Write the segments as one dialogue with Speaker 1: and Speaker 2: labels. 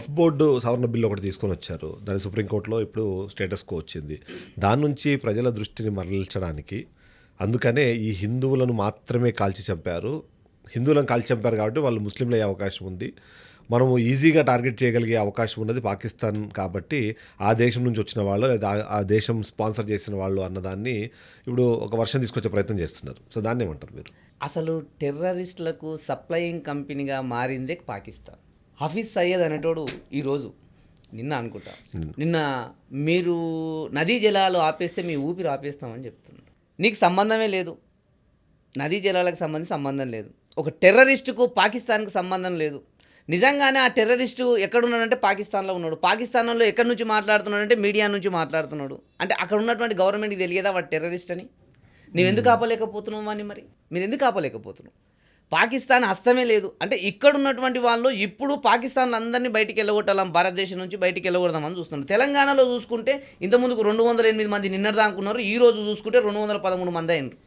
Speaker 1: వక్ఫ్ board సవరణ bill ఒకటి తీసుకొని వచ్చారు. దాని సుప్రీంకోర్టులో ఇప్పుడు స్టేటస్ కో వచ్చింది. దాని నుంచి ప్రజల దృష్టిని మరల్చడానికి అందుకనే ఈ హిందువులను మాత్రమే కాల్చి చంపారు. హిందువులను కాల్చి చంపారు కాబట్టి వాళ్ళు ముస్లింలు అయ్యే అవకాశం ఉంది. మనము ఈజీగా టార్గెట్ చేయగలిగే అవకాశం ఉన్నది పాకిస్తాన్ కాబట్టి ఆ దేశం నుంచి వచ్చిన వాళ్ళు లేదా ఆ దేశం స్పాన్సర్ చేసిన వాళ్ళు అన్నదాన్ని ఇప్పుడు ఒక వర్షం తీసుకొచ్చే ప్రయత్నం చేస్తున్నారు. సో దాన్ని ఏమంటారు మీరు?
Speaker 2: అసలు టెర్రరిస్టులకు సప్లయింగ్ కంపెనీగా మారిందే పాకిస్తాన్. హఫీజ్ సయ్యద్ అనేటోడు ఈరోజు నిన్న అనుకుంటా నిన్న మీరు నదీ జలాలు ఆపేస్తే మీ ఊపిరి ఆపేస్తామని చెప్తున్నాడు. నీకు సంబంధమే లేదు, నదీ జలాలకు సంబంధం లేదు. ఒక టెర్రరిస్టుకు పాకిస్తాన్కు సంబంధం లేదు. నిజంగానే ఆ టెర్రరిస్టు ఎక్కడున్నాడంటే పాకిస్తాన్లో ఉన్నాడు. పాకిస్తాన్లో ఎక్కడి నుంచి మాట్లాడుతున్నాడంటే మీడియా నుంచి మాట్లాడుతున్నాడు. అంటే అక్కడ ఉన్నటువంటి గవర్నమెంట్కి తెలియదా వాడు టెర్రరిస్ట్ అని? నువ్వెందుకు ఆపలేకపోతున్నావు అని? మరి మీరు ఎందుకు ఆపలేకపోతున్నావు? పాకిస్తాన్ హస్తమే లేదు అంటే ఇక్కడ ఉన్నటువంటి వాళ్ళు ఇప్పుడు పాకిస్తాన్ అందరినీ బయటికి వెళ్ళగొట్టాలి, భారతదేశం నుంచి బయటికి వెళ్ళగొడదామని చూస్తున్నారు. తెలంగాణలో చూసుకుంటే ఇంతకుముందుకు 208 మంది నిన్నటిదా అనుకున్నారు, ఈ రోజు చూసుకుంటే 213 మంది అయినారు.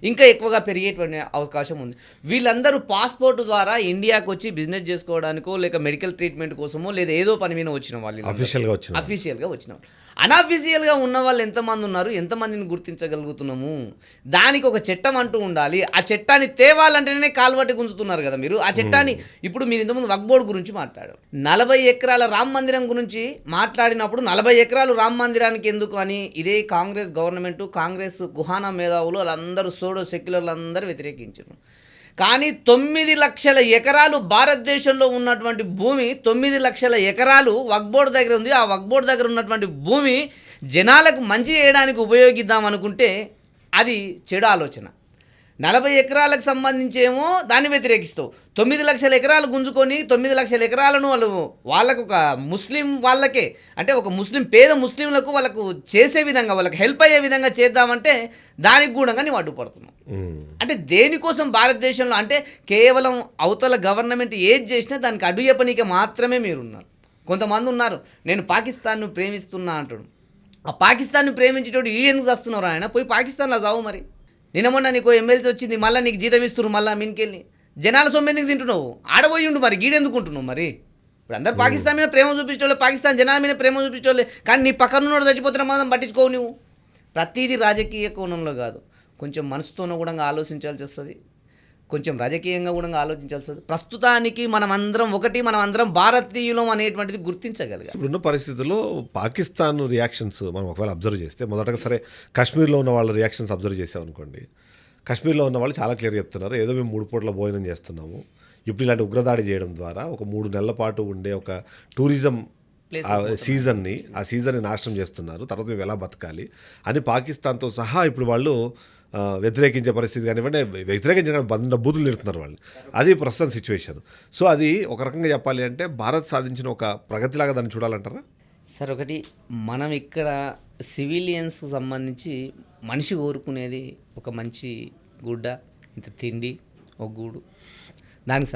Speaker 2: ఇంకా ఎక్కువగా పెరిగేటువంటి అవకాశం ఉంది. వీళ్ళందరూ పాస్పోర్ట్ ద్వారా ఇండియాకి వచ్చి బిజినెస్ చేసుకోవడానికో లేక మెడికల్ ట్రీట్మెంట్ కోసమో లేదా ఏదో పని మీద వచ్చిన వాళ్ళు, అఫీషియల్గా వచ్చిన వాళ్ళు. అన్అఫీషియల్గా ఉన్న వాళ్ళు ఎంతమంది ఉన్నారు, ఎంతమందిని గుర్తించగలుగుతున్నాము? దానికి ఒక చట్టం అంటూ ఉండాలి. ఆ చట్టాన్ని తేవాలంటేనే కాల్వట్టి గుంజుతున్నారు కదా మీరు. ఆ చట్టాన్ని ఇప్పుడు మీరు ఇంతకుముందు వక్ఫ్ బోర్డు గురించి మాట్లాడారు. 40 ఎకరాల రామ మందిరం గురించి మాట్లాడినప్పుడు 40 ఎకరాలు రామ మందిరానికి ఎందుకు అని ఇదే కాంగ్రెస్ గవర్నమెంట్, కాంగ్రెస్ గుహానా మేధావులు వాళ్ళందరూ సెక్యులర్లు అందరూ వ్యతిరేకించారు. కానీ 9 లక్షల ఎకరాలు భారతదేశంలో ఉన్నటువంటి భూమి, 9 లక్షల ఎకరాలు వక్ఫ్ బోర్డు దగ్గర ఉంది. ఆ వక్ఫ్ బోర్డు దగ్గర ఉన్నటువంటి భూమి జనాలకు మంచి చేయడానికి ఉపయోగిద్దాం అనుకుంటే అది చెడు ఆలోచన. 40 ఎకరాలకు సంబంధించేమో దాన్ని వ్యతిరేకిస్తావు. 9 లక్షల ఎకరాలు గుంజుకొని 9 లక్షల ఎకరాలను వాళ్ళకు ఒక ముస్లిం వాళ్ళకే అంటే ఒక పేద ముస్లింలకు వాళ్ళకు చేసే విధంగా, వాళ్ళకి హెల్ప్ అయ్యే విధంగా చేద్దామంటే దానికి కూడా నువ్వు అడ్డుపడుతున్నావు. అంటే దేనికోసం భారతదేశంలో అంటే కేవలం అవతల గవర్నమెంట్ ఏది చేసినా దానికి అడ్డు చెప్పనీకే మాత్రమే మీరున్నారు. కొంతమంది ఉన్నారు నేను పాకిస్తాన్ను ప్రేమిస్తున్నా అంటాడు. ఆ పాకిస్తాన్ను ప్రేమించేటోడు ఈడెందుకు వస్తున్నారు? ఆయన పోయి పాకిస్తాన్లో చావు. మరి నిన్న మొన్న నీకు ఎమ్మెల్సీ వచ్చింది, మళ్ళీ నీకు జీతం ఇస్తున్నారు, మళ్ళీ మీనికెళ్ళి జనాల సొమ్మెందుకు తింటున్నావు? ఆడబోయి ఉండు మరి, గీడెందుకుంటున్నావు? మరి ఇప్పుడు అందరు పాకిస్తాన్ మీద ప్రేమ చూపించే పాకిస్తాన్ జనాల మీద ప్రేమ చూపించే కానీ నీ పక్కన ఉన్నోడు చచ్చిపోతున్న మాత్రం పట్టించుకోవు. నువ్వు ప్రతిదీ రాజకీయ కోణంలో కాదు, కొంచెం మనసుతోనూ కూడా ఆలోచించాల్సి వస్తుంది, కొంచెం రాజకీయంగా కూడా ఆలోచించాల్సి వస్తుంది. ప్రస్తుతానికి మనమందరం భారతీయులం అనేటువంటిది గుర్తించగలిగాం.
Speaker 1: ఇప్పుడున్న పరిస్థితుల్లో పాకిస్తాన్ రియాక్షన్స్ మనం ఒకవేళ అబ్జర్వ్ చేస్తే, మొదటగా సరే కాశ్మీర్లో ఉన్న వాళ్ళ రియాక్షన్స్ అబ్జర్వ్ చేసామనుకోండి, కాశ్మీర్లో ఉన్న వాళ్ళు చాలా క్లియర్ చెప్తున్నారు, ఏదో మేము 3 పూట్ల భోజనం చేస్తున్నాము. ఇప్పుడు ఇలాంటి ఉగ్రదాడి చేయడం ద్వారా ఒక 3 నెలల పాటు ఉండే ఒక టూరిజం సీజన్ని నాశనం చేస్తున్నారు, తర్వాత మేము ఎలా బతకాలి అని పాకిస్తాన్తో సహా ఇప్పుడు వాళ్ళు వ్యతిరేకించే పరిస్థితి కానివ్వండి, వ్యతిరేకించడానికి బూతులు తిడుతున్నారు వాళ్ళు. అది ప్రస్తుతం సిచ్యువేషన్. సో అది ఒక రకంగా చెప్పాలి అంటే భారత్ సాధించిన ఒక ప్రగతిలాగా దాన్ని చూడాలంటారా?
Speaker 2: సార్, ఒకటి మనం ఇక్కడ సివిలియన్స్కు సంబంధించి మనిషి కోరుకునేది ఒక మంచి గుడ్డ, ఇంత తిండి, ఒక గూడు, దానికి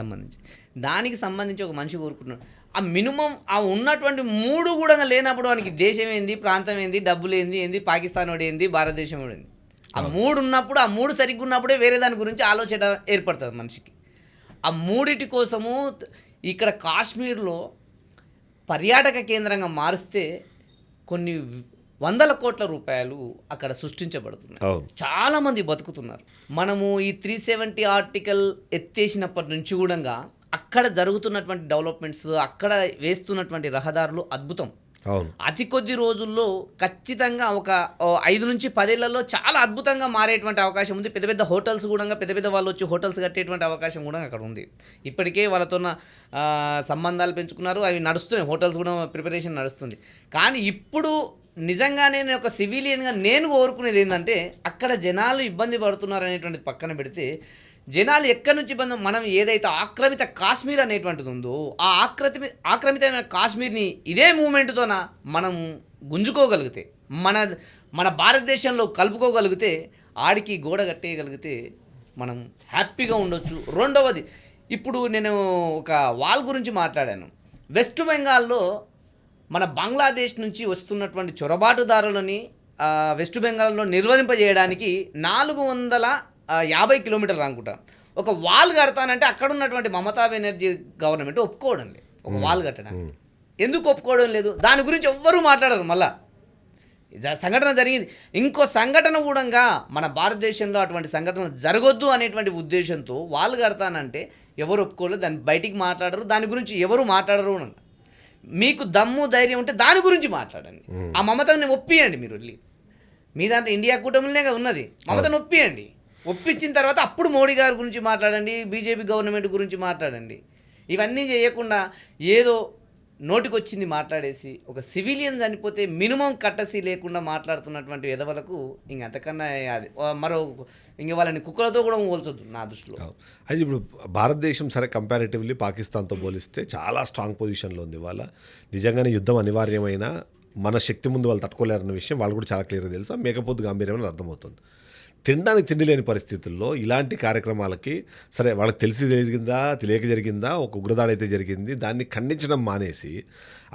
Speaker 2: సంబంధించి ఒక మనిషి కోరుకుంటున్నాడు. ఆ మినిమం ఆ ఉన్నటువంటి 3 కూడా లేనప్పుడు వానికి దేశం ఏంది, ప్రాంతం ఏంది, డబ్బులు ఏంది, పాకిస్తాన్ వాడు ఏంది, భారతదేశం వాడు ఏంది? ఆ 3 ఉన్నప్పుడు, ఆ 3 సరిగ్గా ఉన్నప్పుడే వేరే దాని గురించి ఆలోచన ఏర్పడుతుంది మనిషికి. ఆ 3 కోసము ఇక్కడ కాశ్మీర్లో పర్యాటక కేంద్రంగా మారిస్తే కొన్ని 100 కోట్ల రూపాయలు అక్కడ సృష్టించబడుతున్నాయి. చాలామంది బతుకుతున్నారు. మనము ఈ 370 ఆర్టికల్ ఎత్తేసినప్పటి నుంచి కూడా అక్కడ జరుగుతున్నటువంటి డెవలప్మెంట్స్, అక్కడ వేస్తున్నటువంటి రహదారులు అద్భుతం. అతి కొద్ది రోజుల్లో ఖచ్చితంగా ఒక 5 నుంచి 10 ఏళ్లలో చాలా అద్భుతంగా మారేటువంటి అవకాశం ఉంది. పెద్ద పెద్ద హోటల్స్ కూడా, పెద్ద వాళ్ళు వచ్చి హోటల్స్ కట్టేటువంటి అవకాశం కూడా అక్కడ ఉంది. ఇప్పటికే వాళ్ళతో సంబంధాలు పెంచుకున్నారు, అవి నడుస్తున్నాయి, హోటల్స్ కూడా ప్రిపరేషన్ నడుస్తుంది. కానీ ఇప్పుడు నిజంగానే ఒక సివిలియన్గా నేను కోరుకునేది ఏంటంటే అక్కడ జనాలు ఇబ్బంది పడుతున్నారు అనేటువంటిది పక్కన పెడితే, జనాలు ఎక్కడి నుంచి మనం ఏదైతే ఆక్రమిత కాశ్మీర్ అనేటువంటిది ఉందో ఆ ఆక్రమితమైన కాశ్మీర్ని ఇదే మూమెంట్తోన మనం గుంజుకోగలిగితే, మన భారతదేశంలో కలుపుకోగలిగితే, ఆడికి గోడ కట్టేయగలిగితే మనం హ్యాపీగా ఉండొచ్చు. రెండవది, ఇప్పుడు నేను ఒక వాల్ గురించి మాట్లాడాను. వెస్ట్ బెంగాల్లో మన బంగ్లాదేశ్ నుంచి వస్తున్నటువంటి చొరబాటుదారులని వెస్ట్ బెంగాల్లో నిర్వహింపజేయడానికి 450 కిలోమీటర్లు అనుకుంటా ఒక వాల్ కడతానంటే అక్కడ ఉన్నటువంటి మమతా బెనర్జీ గవర్నమెంట్ ఒప్పుకోవడం లేదు ఒక వాల్ కట్టడానికి. ఎందుకు ఒప్పుకోవడం లేదు? దాని గురించి ఎవ్వరూ మాట్లాడరు. మళ్ళా సంఘటన జరిగింది, ఇంకో సంఘటన కూడా మన భారతదేశంలో అటువంటి సంఘటనలు జరగొద్దు అనేటువంటి ఉద్దేశంతో వాళ్ళు కడతానంటే ఎవరు ఒప్పుకోలేదు, దాన్ని బయటికి మాట్లాడరు, దాని గురించి ఎవరు మాట్లాడరు. మీకు దమ్ము ధైర్యం ఉంటే దాని గురించి మాట్లాడండి. ఆ మమతని ఒప్పియండి. మీరు వెళ్ళి మీ దాంట్లో ఇండియా కూటమిలోనే ఉన్నది, మమతను ఒప్పియండి. ఒప్పించిన తర్వాత అప్పుడు మోడీ గారి గురించి మాట్లాడండి, బీజేపీ గవర్నమెంట్ గురించి మాట్లాడండి. ఇవన్నీ చేయకుండా ఏదో నోటికొచ్చింది మాట్లాడేసి ఒక సివిలియన్ చనిపోతే మినిమం కట్టసి లేకుండా మాట్లాడుతున్నటువంటి ఎదవలకు ఇంకంతకన్నా అది మరో ఇంక వాళ్ళని కుక్కలతో కూడా పోల్చొద్దు నా దృష్టిలో.
Speaker 1: అది ఇప్పుడు భారతదేశం సరే కంపారిటివ్లీ పాకిస్తాన్తో పోలిస్తే చాలా స్ట్రాంగ్ పొజిషన్లో ఉంది. ఇవాళ నిజంగానే యుద్ధం అనివార్యమైన మన శక్తి ముందు వాళ్ళు తట్టుకోలేరన్న విషయం వాళ్ళు కూడా చాలా క్లియర్గా తెలుసా, మేకపోతు గాంభీర్యమని అర్థమవుతుంది. తినడానికి తిండి లేని పరిస్థితుల్లో ఇలాంటి కార్యక్రమాలకి సరే వాళ్ళకి తెలిసి జరిగిందా తెలియక జరిగిందా, ఒక ఉగ్రదాడి అయితే జరిగింది, దాన్ని ఖండించడం మానేసి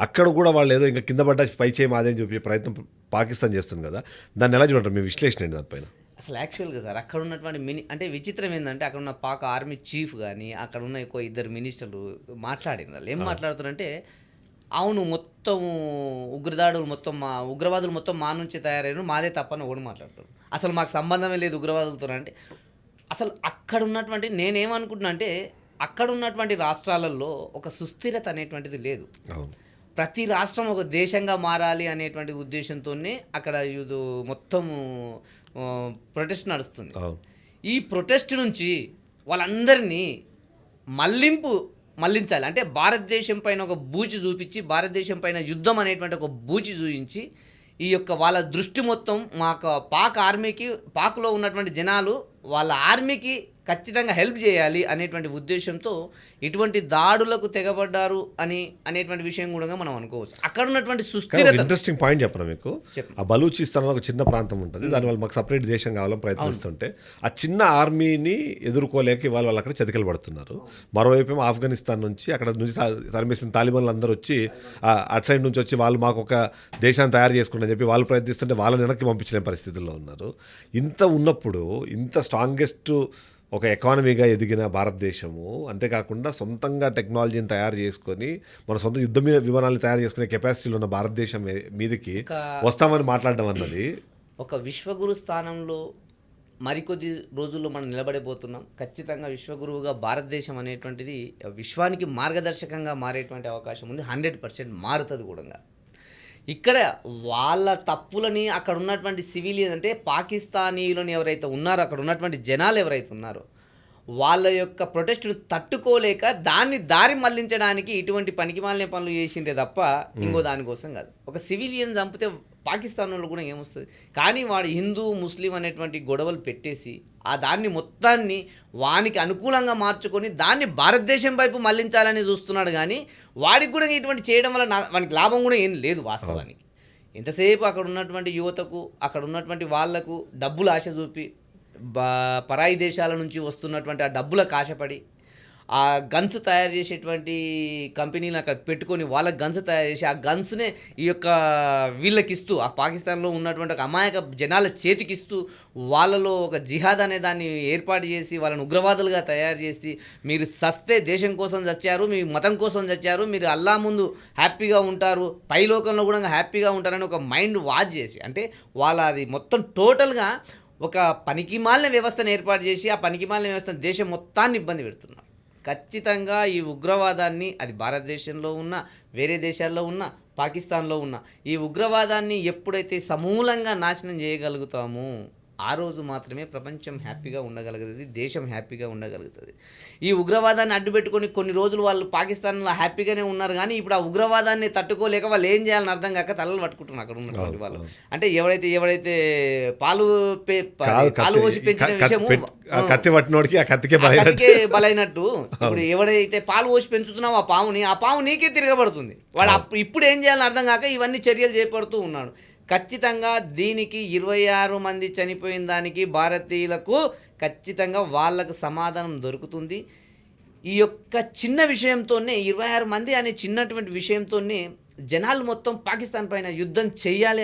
Speaker 1: అక్కడ కూడా వాళ్ళు ఏదో ఇంకా కింద పడ్డ పై చేయి మాదేని చూపే ప్రయత్నం పాకిస్తాన్ చేస్తుంది కదా, దాన్ని ఎలా చూడంటారు మీ విశ్లేషణ ఏంటి దానిపైన?
Speaker 2: అసలు యాక్చువల్గా సార్ అక్కడ ఉన్నటువంటి అంటే విచిత్రం ఏంటంటే అక్కడ ఉన్న పాక్ ఆర్మీ చీఫ్ కానీ అక్కడ ఉన్న ఎక్కువ ఇద్దరు మినిస్టర్లు మాట్లాడిన వాళ్ళు ఏం మాట్లాడుతారంటే, అవును మొత్తం ఉగ్రదాడులు మొత్తం మా ఉగ్రవాదులు మొత్తం మా నుంచి తయారైన మాదే తప్పని ఒకటి మాట్లాడతారు. అసలు మాకు సంబంధమే లేదు ఉగ్రవాదులతో. అంటే అసలు అక్కడ ఉన్నటువంటి నేనేమనుకుంటున్నా అంటే అక్కడ ఉన్నటువంటి రాష్ట్రాలలో ఒక సుస్థిరత అనేటువంటిది లేదు. ప్రతి రాష్ట్రం ఒక దేశంగా మారాలి అనేటువంటి ఉద్దేశంతోనే అక్కడ ఇది మొత్తము ప్రొటెస్ట్ నడుస్తుంది. ఈ ప్రొటెస్ట్ నుంచి వాళ్ళందరినీ మళ్లించాలి అంటే భారతదేశం పైన ఒక బూచి చూపించి, భారతదేశం పైన యుద్ధం అనేటువంటి ఒక బూచి చూపించి ఈ యొక్క వాళ్ళ దృష్టి మొత్తం పాక్ ఆర్మీకి, పాక్లో ఉన్నటువంటి జనాలు వాళ్ళ ఆర్మీకి ఖచ్చితంగా హెల్ప్ చేయాలి అనేటువంటి ఉద్దేశంతో ఇటువంటి దాడులకు తెగబడ్డారు అనేటువంటి విషయం కూడా మనం అనుకోవచ్చు. అక్కడ ఉన్నటువంటి సుస్థిరత.
Speaker 1: ఇంట్రెస్టింగ్ పాయింట్ చెప్పను మీకు. ఆ బలూచిస్తాన్ ఒక చిన్న ప్రాంతం ఉంటుంది, దానివల్ల మాకు సపరేట్ దేశం కావాలని ప్రయత్నిస్తుంటే ఆ చిన్న ఆర్మీని ఎదుర్కోలేక ఇవాళ వాళ్ళు అక్కడ చతికిలు పడుతున్నారు. మరోవైపు ఆఫ్ఘనిస్తాన్ నుంచి అక్కడ నుంచి తరిమేసిన తాలిబాన్లు అందరూ వచ్చి అటు సైడ్ నుంచి వచ్చి వాళ్ళు మాకు ఒక దేశాన్ని తయారు చేసుకుంటారని చెప్పి వాళ్ళు ప్రయత్నిస్తుంటే వాళ్ళని వెనక్కి పంపించలేని పరిస్థితుల్లో ఉన్నారు. ఇంత ఉన్నప్పుడు ఇంత స్ట్రాంగెస్ట్ ఒక ఎకానమీగా ఎదిగిన భారతదేశము, అంతేకాకుండా సొంతంగా టెక్నాలజీని తయారు చేసుకొని మన సొంత యుద్ధ విమానాలను తయారు చేసుకునే కెపాసిటీలో ఉన్న భారతదేశం మీదకి వస్తామని మాట్లాడడం అన్నది
Speaker 2: ఒక విశ్వగురు స్థానంలో మరికొద్ది రోజుల్లో మనం నిలబడిపోతున్నాం. ఖచ్చితంగా విశ్వగురువుగా భారతదేశం అనేటువంటిది విశ్వానికి మార్గదర్శకంగా మారేటువంటి అవకాశం ఉంది. 100% మారుతుంది కూడా. ఇక్కడ వాళ్ళ తప్పులని అక్కడ ఉన్నటువంటి సివిలియన్ అంటే పాకిస్తానీయులను ఎవరైతే ఉన్నారో, అక్కడ ఉన్నటువంటి జనాలు ఎవరైతే ఉన్నారో వాళ్ళ యొక్క ప్రొటెస్ట్ను తట్టుకోలేక దాన్ని దారి మళ్లించడానికి ఇటువంటి పనికిమాలిన పనులు చేసిందే తప్ప ఇంకో దానికోసం కాదు. ఒక సివిలియన్ చంపితే పాకిస్తాన్ వాళ్ళు కూడా ఏమొస్తుంది, కానీ వాడు హిందూ ముస్లిం అనేటువంటి గొడవలు పెట్టేసి దాన్ని మొత్తాన్ని వానికి అనుకూలంగా మార్చుకొని దాన్ని భారతదేశం వైపు మళ్లించాలని చూస్తున్నాడు. కానీ వాడికి కూడా ఇటువంటి చేయడం వల్ల వానికి లాభం కూడా ఏం లేదు వాస్తవానికి. ఎంతసేపు అక్కడ ఉన్నటువంటి యువతకు, అక్కడ ఉన్నటువంటి వాళ్లకు డబ్బులు ఆశ చూపి పరాయి దేశాల నుంచి వస్తున్నటువంటి ఆ డబ్బులకు ఆశపడి ఆ గన్స్ తయారు చేసేటువంటి కంపెనీలు అక్కడ పెట్టుకొని వాళ్ళ గన్స్ తయారు చేసి ఆ గన్స్నే ఈ యొక్క వీళ్ళకి ఇస్తూ, ఆ పాకిస్తాన్లో ఉన్నటువంటి ఒక అమాయక జనాల చేతికిస్తూ వాళ్ళలో ఒక జిహాద్ అనే దాన్ని ఏర్పాటు చేసి వాళ్ళని ఉగ్రవాదులుగా తయారు చేసి, మీరు సస్తే దేశం కోసం చచ్చారు, మీ మతం కోసం చచ్చారు, మీరు అల్లా ముందు హ్యాపీగా ఉంటారు, పైలోకంలో కూడా హ్యాపీగా ఉంటారని ఒక మైండ్ వాచ్ చేసి, అంటే వాళ్ళ అది మొత్తం టోటల్గా ఒక పనికిమాలిన వ్యవస్థను ఏర్పాటు చేసి ఆ పనికిమాలిన వ్యవస్థను దేశం మొత్తాన్ని ఇబ్బంది పెడుతున్నారు. ఖచ్చితంగా ఈ ఉగ్రవాదాన్ని, అది భారతదేశంలో ఉన్న, వేరే దేశాల్లో ఉన్న, పాకిస్తాన్లో ఉన్న ఈ ఉగ్రవాదాన్ని ఎప్పుడైతే సమూలంగా నాశనం చేయగలుగుతామో ఆ రోజు మాత్రమే ప్రపంచం హ్యాపీగా ఉండగలుగుతుంది, దేశం హ్యాపీగా ఉండగలుగుతుంది. ఈ ఉగ్రవాదాన్ని అడ్డుపెట్టుకొని కొన్ని రోజులు వాళ్ళు పాకిస్తాన్లో హ్యాపీగానే ఉన్నారు, కానీ ఇప్పుడు ఆ ఉగ్రవాదాన్ని తట్టుకోలేక వాళ్ళు ఏం చేయాలని అర్థం కాక తలలు పట్టుకుంటున్నారు అక్కడ ఉన్నటువంటి వాళ్ళు. అంటే ఎవరైతే పాలు పోసి పెంచిన విషయము
Speaker 1: కత్తి పట్టినోడికి ఆ కత్తికే
Speaker 2: బలైనట్టు, ఇప్పుడు ఎవడైతే పాలు పోసి పెంచుతున్నావు ఆ పాము నీకే తిరగబడుతుంది. వాడు ఇప్పుడు ఏం చేయాలని అర్థం కాక ఇవన్నీ చర్యలు చేపడుతూ ఉన్నాడు. ఖచ్చితంగా దీనికి 26 మంది చనిపోయిన దానికి భారతీయులకు ఖచ్చితంగా వాళ్ళకు సమాధానం దొరుకుతుంది. ఈ యొక్క చిన్న విషయంతోనే 26 మంది అనే చిన్నటువంటి విషయంతోనే జనాలు మొత్తం పాకిస్తాన్ పైన యుద్ధం చెయ్యాలి